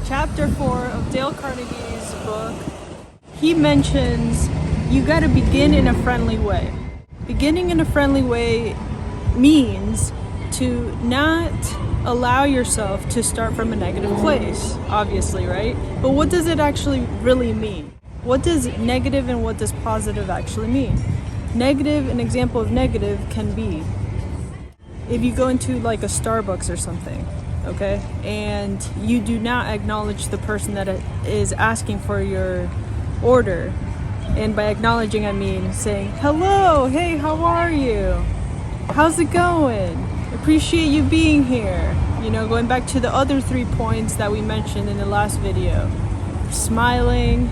chapter 4 of Dale Carnegie's book, he mentions you gotta begin in a friendly way. Beginning in a friendly way means to not allow yourself to start from a negative place, obviously, right? But what does it actually really mean? What does negative and what does positive actually mean? Negative, an example of negative can be if you go into like a Starbucks or something, okay, and you do not acknowledge the person that is asking for your order. And by acknowledging, I mean saying, hello, hey, how are you? How's it going? Appreciate you being here. You know, going back to the other 3 points that we mentioned in the last video. Smiling,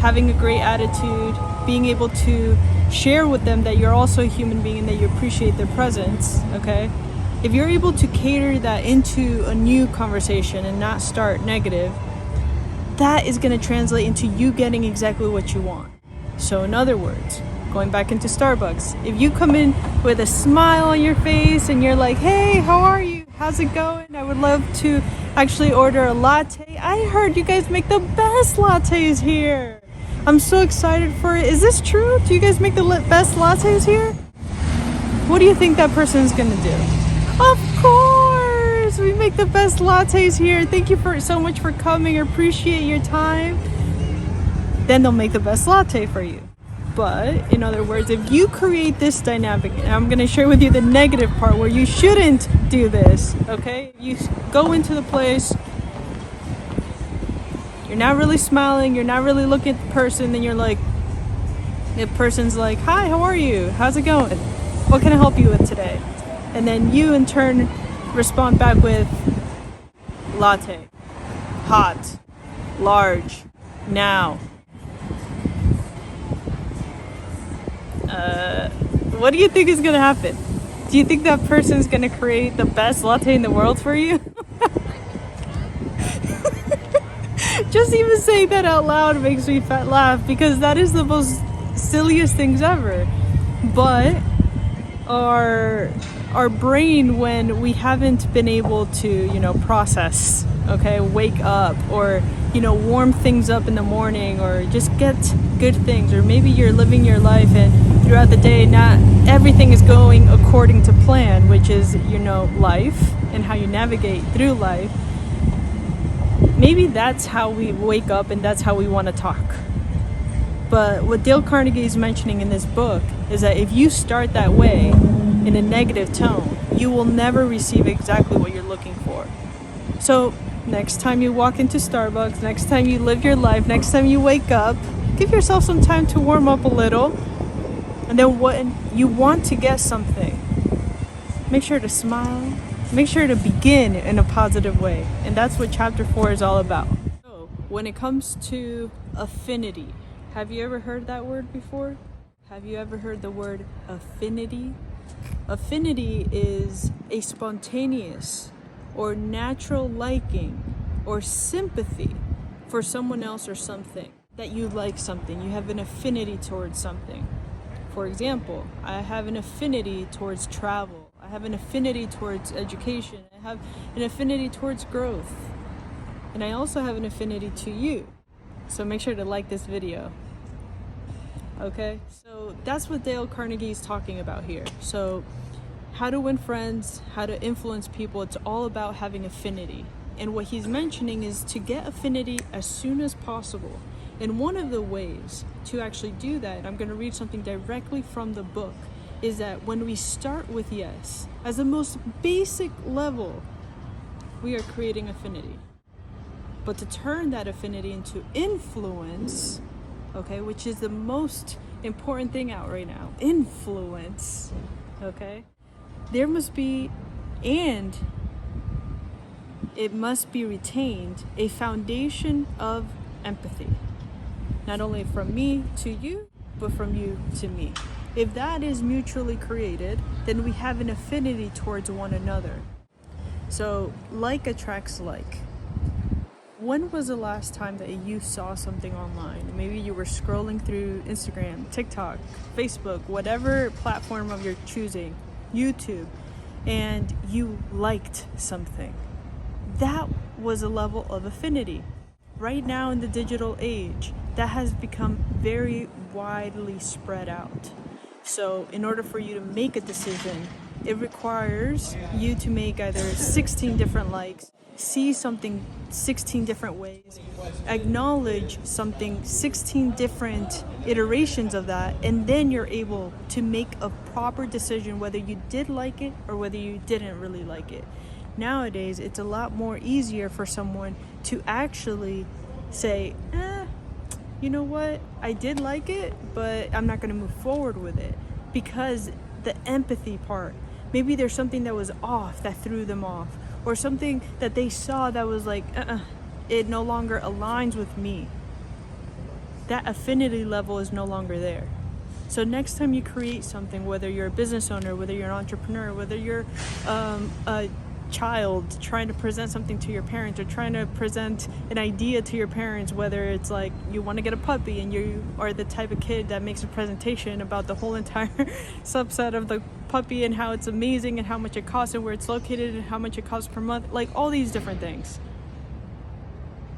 having a great attitude, being able to share with them that you're also a human being and that you appreciate their presence, okay? If you're able to cater that into a new conversation and not start negative, that is going to translate into you getting exactly what you want. So in other words, going back into Starbucks, if you come in with a smile on your face and you're like, hey, how are you? How's it going? I would love to actually order a latte. I heard you guys make the best lattes here. I'm so excited for it. Is this true? Do you guys make the best lattes here? What do you think that person's gonna do? Of course! We make the best lattes here. Thank you so much for coming. I appreciate your time. Then they'll make the best latte for you. But, in other words, if you create this dynamic, and I'm gonna share with you the negative part where you shouldn't do this, okay? You go into the place, you're not really smiling, you're not really looking at the person, then you're like, the person's like, hi, how are you? How's it going? What can I help you with today? And then you in turn respond back with latte, hot, large, now. What do you think is gonna happen? Do you think that person's gonna create the best latte in the world for you? Just even saying that out loud makes me laugh because that is the most silliest things ever. But our brain, when we haven't been able to, you know, process, okay, wake up or, you know, warm things up in the morning or just get good things, or maybe you're living your life and throughout the day not everything is going according to plan, which is, you know, life and how you navigate through life. Maybe that's how we wake up and that's how we want to talk. But what Dale Carnegie is mentioning in this book is that if you start that way in a negative tone, you will never receive exactly what you're looking for. So next time you walk into Starbucks, next time you live your life, next time you wake up, give yourself some time to warm up a little. And then when you want to get something, make sure to smile. Make sure to begin in a positive way. And that's what chapter 4 is all about. So when it comes to affinity, have you ever heard that word before? Have you ever heard the word affinity? Affinity is a spontaneous or natural liking or sympathy for someone else or something. That you like something, you have an affinity towards something. For example, I have an affinity towards travel. I have an affinity towards education. I have an affinity towards growth. And I also have an affinity to you. So make sure to like this video. Okay? So that's what Dale Carnegie is talking about here. So how to win friends, how to influence people, it's all about having affinity. And what he's mentioning is to get affinity as soon as possible. And one of the ways to actually do that, and I'm going to read something directly from the book, is that when we start with yes, as the most basic level, we are creating affinity. But to turn that affinity into influence, okay, which is the most important thing out right now, influence, okay, there must be, and it must be retained, a foundation of empathy. Not only from me to you, but from you to me. If that is mutually created, then we have an affinity towards one another. So, like attracts like. When was the last time that you saw something online? Maybe you were scrolling through Instagram, TikTok, Facebook, whatever platform of your choosing, YouTube, and you liked something. That was a level of affinity. Right now in the digital age, that has become very widely spread out. So in order for you to make a decision, it requires you to make either 16 different likes, see something 16 different ways, acknowledge something 16 different iterations of that, and then you're able to make a proper decision whether you did like it or whether you didn't really like it. Nowadays, it's a lot more easier for someone to actually say, you know what, I did like it, but I'm not going to move forward with it, because the empathy part, maybe there's something that was off that threw them off, or something that they saw that was like, it no longer aligns with me. That affinity level is no longer there. So next time you create something, whether you're a business owner, whether you're an entrepreneur, whether you're a child trying to present something to your parents, or trying to present an idea to your parents, whether it's like you want to get a puppy and you are the type of kid that makes a presentation about the whole entire subset of the puppy and how it's amazing and how much it costs and where it's located and how much it costs per month, like all these different things.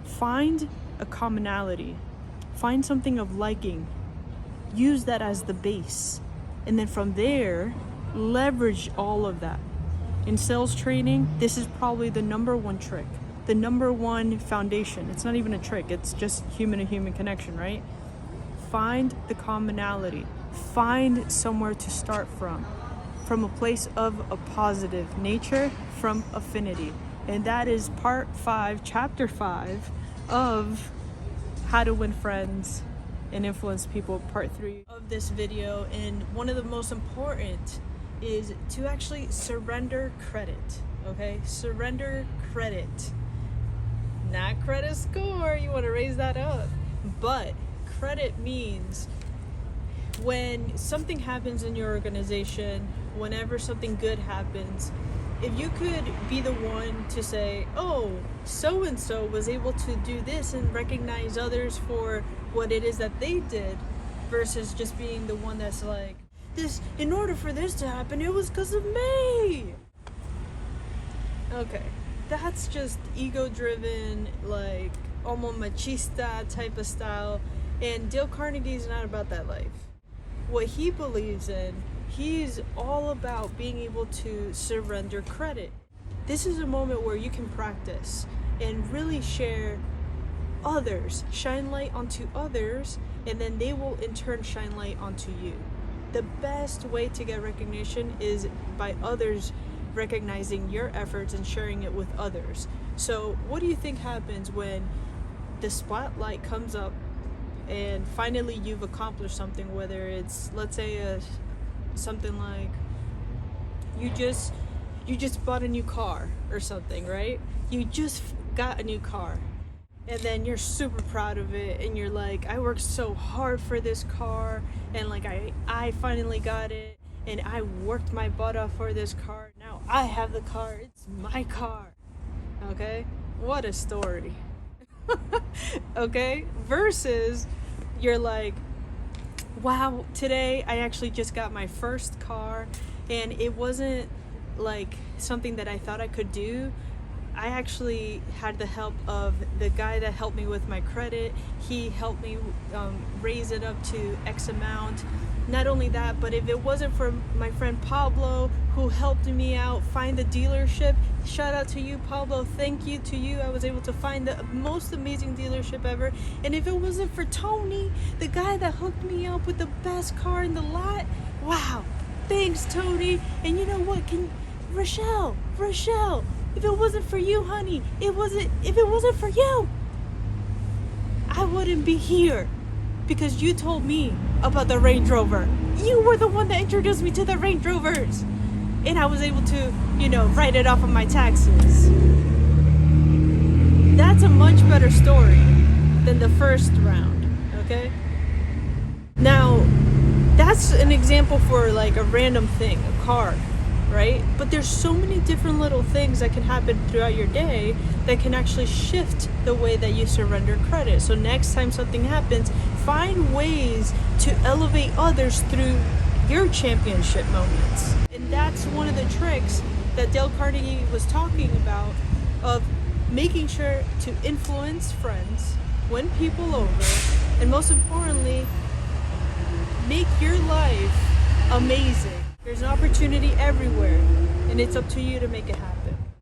Find a commonality, find something of liking, use that as the base, and then from there leverage all of that. In sales training, this is probably the number one trick, the number one foundation. It's not even a trick, it's just human to human connection, right? Find the commonality, find somewhere to start from a place of a positive nature, from affinity. And that is part 5, chapter 5 of How to Win Friends and Influence People, part 3 of this video. And one of the most important is to actually surrender credit, okay? Surrender credit. Not credit score, you want to raise that up. But credit means when something happens in your organization, whenever something good happens, if you could be the one to say, oh, so-and-so was able to do this, and recognize others for what it is that they did, versus just being the one that's like, this, in order for this to happen, it was because of me. Okay, that's just ego-driven, like almost machista type of style, and Dale Carnegie is not about that life. What he believes in, he's all about being able to surrender credit. This is a moment where you can practice and really share others, shine light onto others, and then they will in turn shine light onto you. The best way to get recognition is by others recognizing your efforts and sharing it with others. So what do you think happens when the spotlight comes up and finally you've accomplished something, whether it's, let's say, something like you just bought a new car or something, right? You just got a new car, and then you're super proud of it, and you're like, I worked so hard for this car, and like I finally got it, and I worked my butt off for this car. Now I have the car, it's my car. Okay, what a story. Okay, versus you're like, wow, today I actually just got my first car, and it wasn't like something that I thought I could do. I actually had the help of the guy that helped me with my credit. He helped me raise it up to X amount. Not only that, but if it wasn't for my friend Pablo, who helped me out find the dealership, shout out to you, Pablo, thank you to you, I was able to find the most amazing dealership ever. And if it wasn't for Tony, the guy that hooked me up with the best car in the lot, wow, thanks Tony. And you know what, Rochelle, if it wasn't for you, honey, if it wasn't for you, I wouldn't be here, because you told me about the Range Rover. You were the one that introduced me to the Range Rovers, and I was able to, write it off of my taxes. That's a much better story than the first round, okay? Now, that's an example for like a random thing, a car, right? But there's so many different little things that can happen throughout your day that can actually shift the way that you surrender credit. So next time something happens, find ways to elevate others through your championship moments. And that's one of the tricks that Dale Carnegie was talking about, of making sure to influence friends, win people over, and most importantly, make your life amazing. There's an opportunity everywhere, and it's up to you to make it happen.